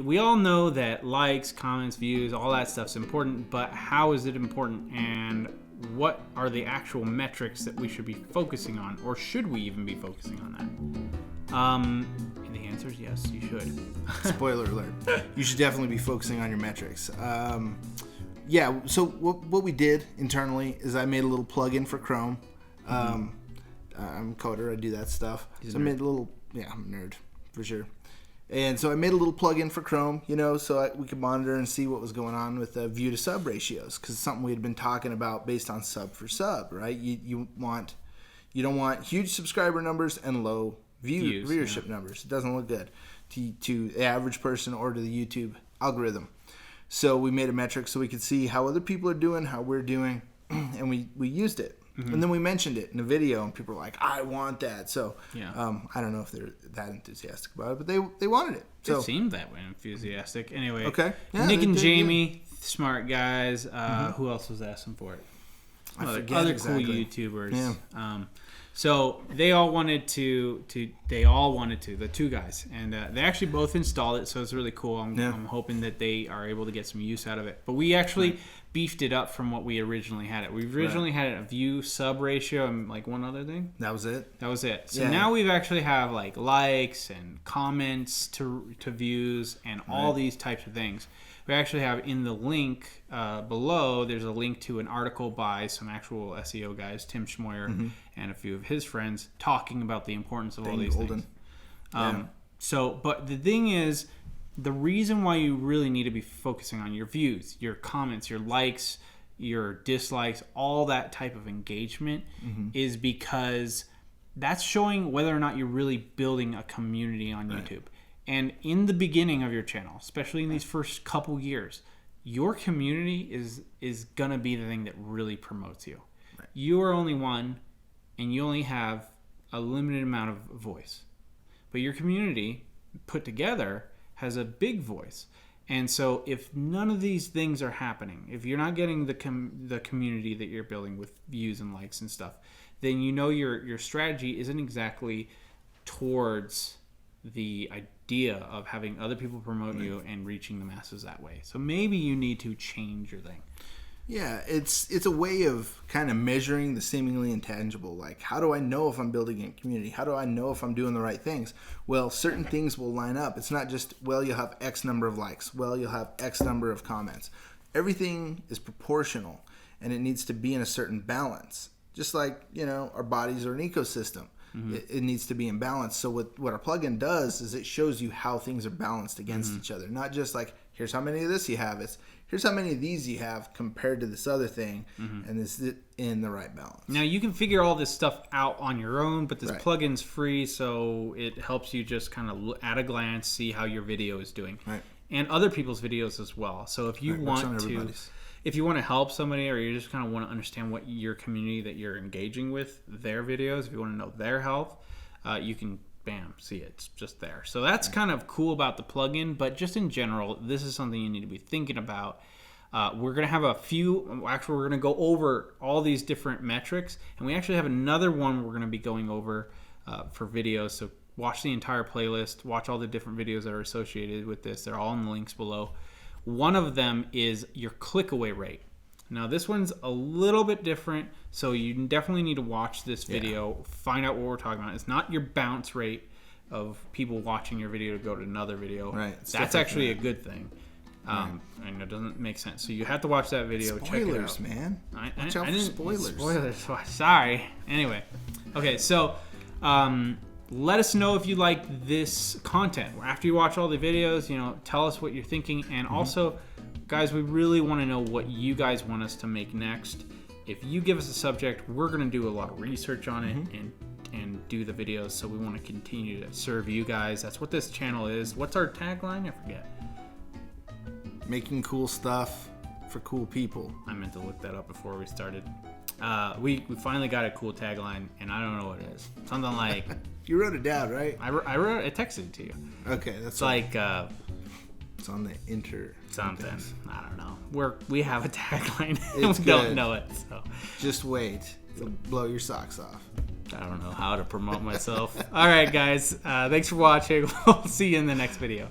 we all know that likes, comments, views, all that stuff's important, but how is it important, and what are the actual metrics that we should be focusing on, or should we even be focusing on that? And the answer is yes, you should. Spoiler alert. You should definitely be focusing on your metrics. Yeah, so what we did internally is I made a little plugin for Chrome. I'm a coder, I do that stuff. So I made a little, I'm a nerd, for sure. And so I made a little plugin for Chrome, so we could monitor and see what was going on with the view to sub ratios, because it's something we had been talking about based on sub for sub, right? You don't want huge subscriber numbers and low viewership numbers. It doesn't look good to the average person or to the YouTube algorithm. So we made a metric so we could see how other people are doing, how we're doing, and we used it. And then we mentioned it in a video, and people were like, I want that. So I don't know if they're that enthusiastic about it, but they wanted it. So it seemed that way enthusiastic. Anyway, okay. Yeah, Nick and Jamie, smart guys. Who else was asking for it? I forget other exactly. cool YouTubers. Yeah. So they all wanted to. The two guys, and they actually both installed it. So it's really cool. I'm hoping that they are able to get some use out of it. But we actually beefed it up from what we originally had it. We originally had a view sub ratio and like one other thing. That was it. So now we've actually have like likes and comments to views and all these types of things. We actually have in the link below, there's a link to an article by some actual SEO guys, Tim Schmoyer and a few of his friends, talking about the importance of all these things. But the thing is, the reason why you really need to be focusing on your views, your comments, your likes, your dislikes, all that type of engagement is because that's showing whether or not you're really building a community on YouTube. And in the beginning of your channel, especially in these first couple years, your community is going to be the thing that really promotes you. You are only one, and you only have a limited amount of voice. But your community put together has a big voice. And so if none of these things are happening, if you're not getting the community that you're building with views and likes and stuff, then your strategy isn't exactly towards the idea of having other people promote you and reaching the masses that way. So maybe you need to change your thing. Yeah, it's a way of kind of measuring the seemingly intangible. Like, how do I know if I'm building a community? How do I know if I'm doing the right things? Well, certain things will line up. It's not just, well, you'll have X number of likes. Well, you'll have X number of comments. Everything is proportional, and it needs to be in a certain balance. Just like, our bodies are an ecosystem. It needs to be in balance. So what our plugin does is it shows you how things are balanced against each other. Not just like, here's how many of this you have. It's here's how many of these you have compared to this other thing, and this is in the right balance. Now, you can figure all this stuff out on your own, but this plugin's free, so it helps you just kind of at a glance see how your video is doing. Right. And other people's videos as well. So if you want to help somebody, or you just kind of want to understand what your community that you're engaging with, their videos, if you want to know their health, you can, see it. It's just there. So that's kind of cool about the plugin, but just in general, this is something you need to be thinking about. We're going to have we're going to go over all these different metrics, and we actually have another one we're going to be going over for videos. So watch the entire playlist, watch all the different videos that are associated with this. They're all in the links below. One of them is your click-away rate. Now, this one's a little bit different, so you definitely need to watch this video, find out what we're talking about. It's not your bounce rate of people watching your video to go to another video. Right. That's actually a good thing. And it doesn't make sense. So you have to watch that video. Spoilers, check it out. Man. Watch out for spoilers. Spoilers. Sorry. Anyway. Okay, so let us know if you like this content. After you watch all the videos, tell us what you're thinking. And also, guys, we really want to know what you guys want us to make next. If you give us a subject, we're going to do a lot of research on it and do the videos. So we want to continue to serve you guys. That's what this channel is. What's our tagline? I forget. Making cool stuff for cool people. I meant to look that up before we started. We finally got a cool tagline, and I don't know what it is. Something like... You wrote it down, right? I texted it to you. Okay, that's it's like... it's on the something. I don't know. We have a tagline. It's we good. don't know it. So just wait. It'll blow your socks off. I don't know how to promote myself. All right, guys. Thanks for watching. We'll see you in the next video.